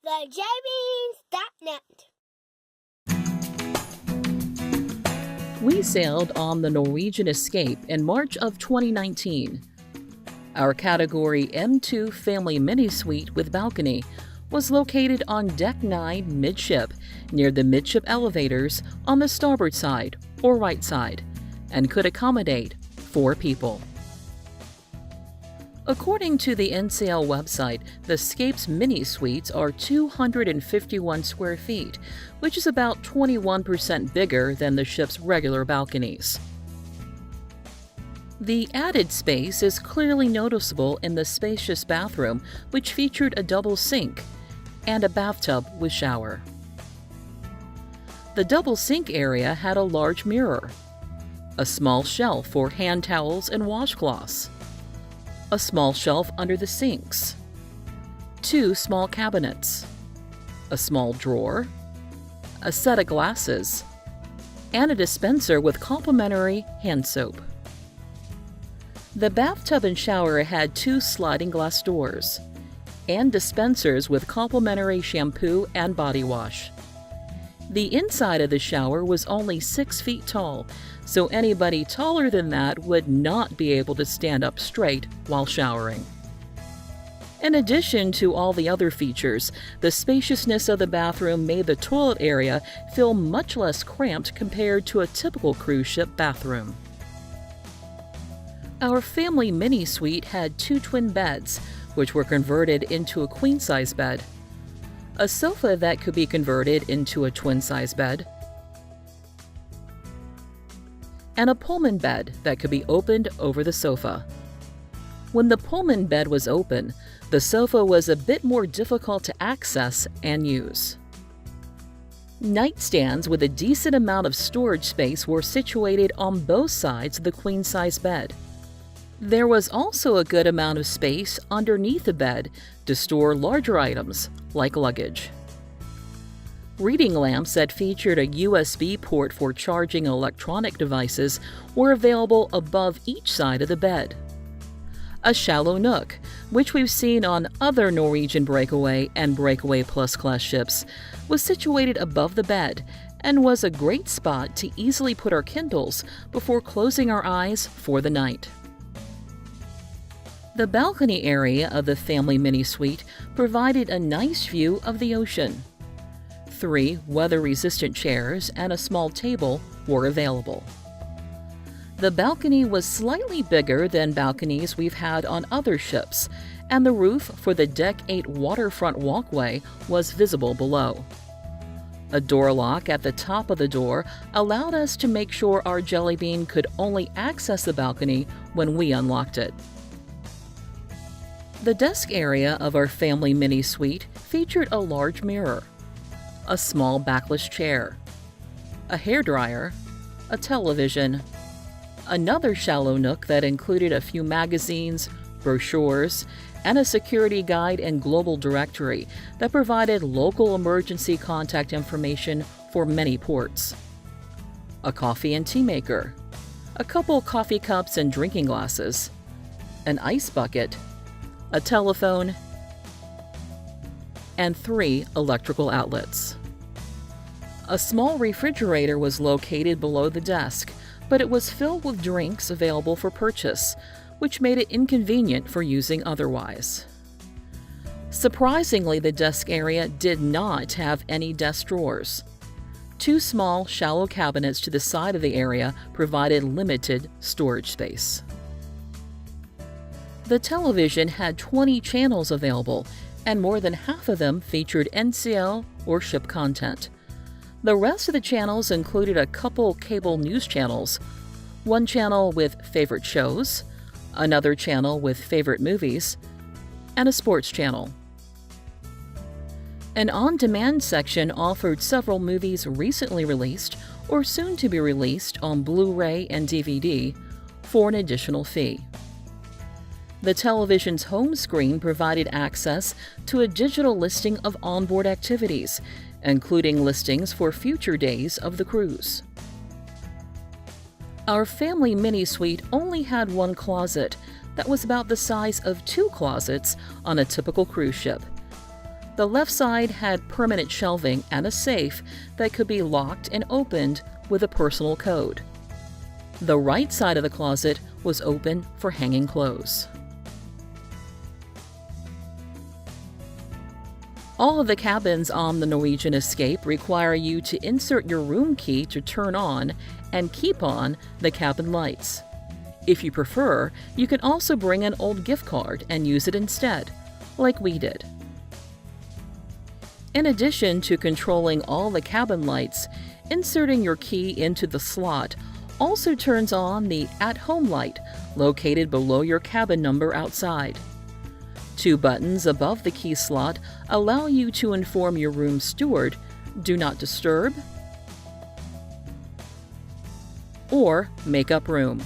TheJbeans.net. We sailed on the Norwegian Escape in March of 2019. Our Category M2 Family Mini Suite with balcony was located on Deck 9 Midship, near the Midship elevators on the starboard side or right side, and could accommodate 4 people. According to the NCL website, the Escape's mini suites are 251 square feet, which is about 21% bigger than the ship's regular balconies. The added space is clearly noticeable in the spacious bathroom, which featured a double sink and a bathtub with shower. The double sink area had a large mirror, a small shelf for hand towels and washcloths, a small shelf under the sinks, 2 small cabinets, a small drawer, a set of glasses, and a dispenser with complimentary hand soap. The bathtub and shower had 2 sliding glass doors and dispensers with complimentary shampoo and body wash. The inside of the shower was only 6 feet tall, so anybody taller than that would not be able to stand up straight while showering. In addition to all the other features, the spaciousness of the bathroom made the toilet area feel much less cramped compared to a typical cruise ship bathroom. Our family mini suite had 2 twin beds, which were converted into a queen-size bed, a sofa that could be converted into a twin-size bed, and a pullman bed that could be opened over the sofa. When the pullman bed was open, the sofa was a bit more difficult to access and use. Nightstands with a decent amount of storage space were situated on both sides of the queen-size bed. There was also a good amount of space underneath the bed to store larger items, like luggage. Reading lamps that featured a USB port for charging electronic devices were available above each side of the bed. A shallow nook, which we've seen on other Norwegian Breakaway and Breakaway Plus class ships, was situated above the bed and was a great spot to easily put our Kindles before closing our eyes for the night. The balcony area of the family mini suite provided a nice view of the ocean. 3 weather-resistant chairs and a small table were available. The balcony was slightly bigger than balconies we've had on other ships, and the roof for the Deck 8 waterfront walkway was visible below. A door lock at the top of the door allowed us to make sure our Jelly Bean could only access the balcony when we unlocked it. The desk area of our family mini suite featured a large mirror, a small backless chair, a hairdryer, a television, another shallow nook that included a few magazines, brochures, and a security guide and global directory that provided local emergency contact information for many ports, a coffee and tea maker, a couple coffee cups and drinking glasses, an ice bucket, a telephone, and 3 electrical outlets. A small refrigerator was located below the desk, but it was filled with drinks available for purchase, which made it inconvenient for using otherwise. Surprisingly, the desk area did not have any desk drawers. 2 small, shallow cabinets to the side of the area provided limited storage space. The television had 20 channels available, and more than half of them featured NCL or ship content. The rest of the channels included a couple cable news channels, 1 channel with favorite shows, another channel with favorite movies, and a sports channel. An on-demand section offered several movies recently released or soon to be released on Blu-ray and DVD for an additional fee. The television's home screen provided access to a digital listing of onboard activities, including listings for future days of the cruise. Our family mini suite only had 1 closet that was about the size of 2 closets on a typical cruise ship. The left side had permanent shelving and a safe that could be locked and opened with a personal code. The right side of the closet was open for hanging clothes. All of the cabins on the Norwegian Escape require you to insert your room key to turn on and keep on the cabin lights. If you prefer, you can also bring an old gift card and use it instead, like we did. In addition to controlling all the cabin lights, inserting your key into the slot also turns on the at-home light located below your cabin number outside. 2 buttons above the key slot allow you to inform your room steward, "Do not disturb," or "Make up room."